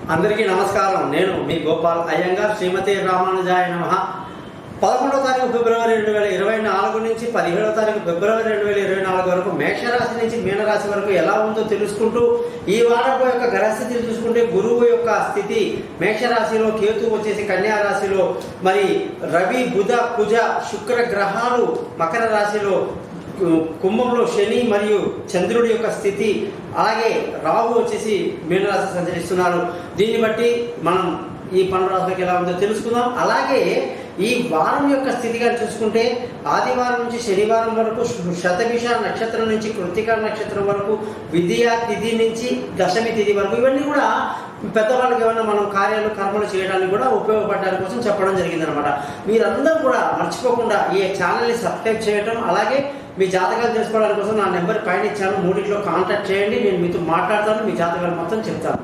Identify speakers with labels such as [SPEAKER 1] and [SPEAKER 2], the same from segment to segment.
[SPEAKER 1] అందరికీ నమస్కారం. నేను మీ గోపాల్ అయ్యంగార్. శ్రీమతి రామానుజాయ నమః. 11వ తారీఖు ఫిబ్రవరి 2024 నుంచి 17వ తారీఖు ఫిబ్రవరి 2024 వరకు మేషరాశి నుంచి మీనరాశి వరకు ఎలా ఉందో తెలుసుకుంటూ ఈ వారపు యొక్క గ్రహస్థితిని చూసుకుంటే గురువు యొక్క స్థితి మేషరాశిలో, కేతు వచ్చేసి కన్యా రాశిలో, మరి రవి, బుధ, కుజ, శుక్ర గ్రహాలు మకర రాశిలో, కుంభంలో శని మరియు చంద్రుడి యొక్క స్థితి, అలాగే రాహు వచ్చేసి మీనరాశి సంచరిస్తున్నారు. దీన్ని బట్టి మనం ఈ 12 రాశులకు ఎలా ఉందో తెలుసుకుందాం. అలాగే ఈ వారం యొక్క స్థితిగా చూసుకుంటే ఆదివారం నుంచి శనివారం వరకు శతభిష నక్షత్రం నుంచి కృత్తికా నక్షత్రం వరకు, విద్యా తిథి నుంచి దశమి తిథి వరకు, ఇవన్నీ కూడా పెద్దవాళ్ళకి ఏమైనా మనం కార్యాలు కర్మలు చేయడానికి కూడా ఉపయోగపడడానికి కోసం చెప్పడం జరిగిందనమాట. మీరందరూ కూడా మర్చిపోకుండా ఈ ఛానల్ని సబ్స్క్రైబ్ చేయటం, అలాగే మీ జాతకాలు తెలుసుకోవడానికి కోసం నా నెంబర్ పైన ఇచ్చాను, 3లో కాంటాక్ట్ చేయండి. నేను మీతో మాట్లాడతాను, మీ జాతకాలు మొత్తం చెప్తాను.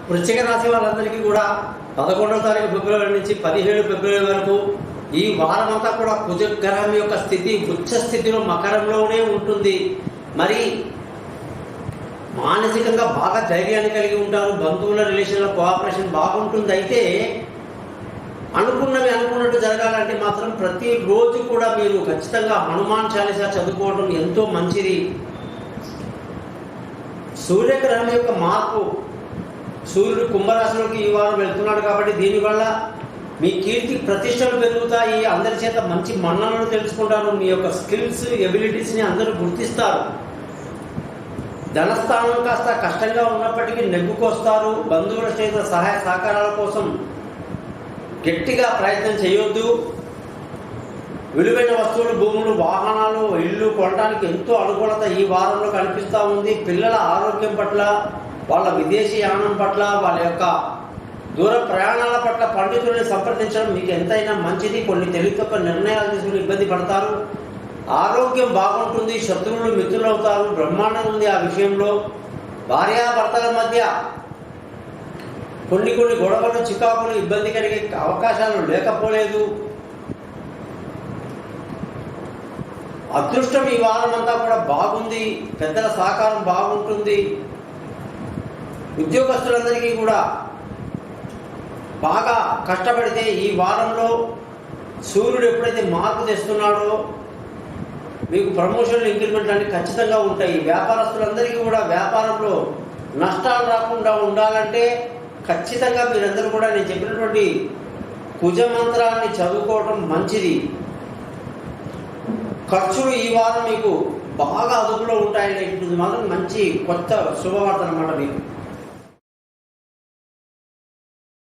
[SPEAKER 1] వృశ్చిక రాశి వాళ్ళందరికీ కూడా 11వ తారీఖు ఫిబ్రవరి నుంచి 17 ఫిబ్రవరి వరకు ఈ వారం అంతా కూడా కుజగ్రహం యొక్క స్థితి ఉచ్చ స్థితిలో మకరంలోనే ఉంటుంది. మరి మానసికంగా బాగా ధైర్యాన్ని కలిగి ఉంటారు. బంధువుల రిలేషన్లో కోఆపరేషన్ బాగుంటుంది. అయితే అనుకున్నవి అనుకున్నట్టు జరగాలంటే మాత్రం ప్రతిరోజు కూడా మీరు ఖచ్చితంగా హనుమాన్ చాలీసా చదువుకోవడం ఎంతో మంచిది. సూర్యగ్రహం యొక్క మార్పు, సూర్యుడు కుంభరాశిలోకి ఈ వారం వెళ్తున్నాడు కాబట్టి దీనివల్ల మీ కీర్తి ప్రతిష్టలు పెరుగుతాయి. అందరి చేత మంచి మన్ననలు తెలుసుకుంటారు. మీ యొక్క స్కిల్స్, ఎబిలిటీస్ని అందరూ గుర్తిస్తారు. ధనస్థానం కాస్త కష్టంగా ఉన్నప్పటికీ నెగ్గుకొస్తారు. బంధువుల చేత సహాయ సహకారాల కోసం గట్టిగా ప్రయత్నం చేయొద్దు. విలువైన వస్తువులు, భూములు, వాహనాలు, ఇల్లు కొనడానికి ఎంతో అనుకూలత ఈ వారంలో కనిపిస్తూ ఉంది. పిల్లల ఆరోగ్యం పట్ల, వాళ్ళ విదేశీ యానం పట్ల, వాళ్ళ యొక్క దూర ప్రయాణాల పట్ల పండితుల్ని సంప్రదించడం మీకు ఎంతైనా మంచిది. కొన్ని తెలివితక్కువ నిర్ణయాలు తీసుకుని ఇబ్బంది పడతారు. ఆరోగ్యం బాగుంటుంది. శత్రువులు మిత్రులు అవుతారు. బ్రహ్మాండంగా ఉంది ఆ విషయంలో. భార్యాభర్తల మధ్య కొన్ని గొడవలు, చికాకులు, ఇబ్బంది కలిగే అవకాశాలు లేకపోలేదు. అదృష్టం ఈ వారం అంతా కూడా బాగుంది. పెద్దల సహకారం బాగుంటుంది. ఉద్యోగస్తులందరికీ కూడా బాగా కష్టపడితే ఈ వారంలో సూర్యుడు ఎప్పుడైతే మార్పు తెస్తున్నాడో మీకు ప్రమోషన్లు, ఇంక్రిమెంట్లు అన్ని ఖచ్చితంగా ఉంటాయి. వ్యాపారస్తులందరికీ కూడా వ్యాపారంలో నష్టాలు రాకుండా ఉండాలంటే ఖచ్చితంగా మీరందరూ కూడా నేను చెప్పినటువంటి కుజ మంత్రాన్ని చదువుకోవడం మంచిది. ఖర్చులు ఈ వారం మీకు బాగా అదుపులో ఉంటాయని మాత్రం మంచి కొత్త శుభవార్త అన్నమాట మీకు.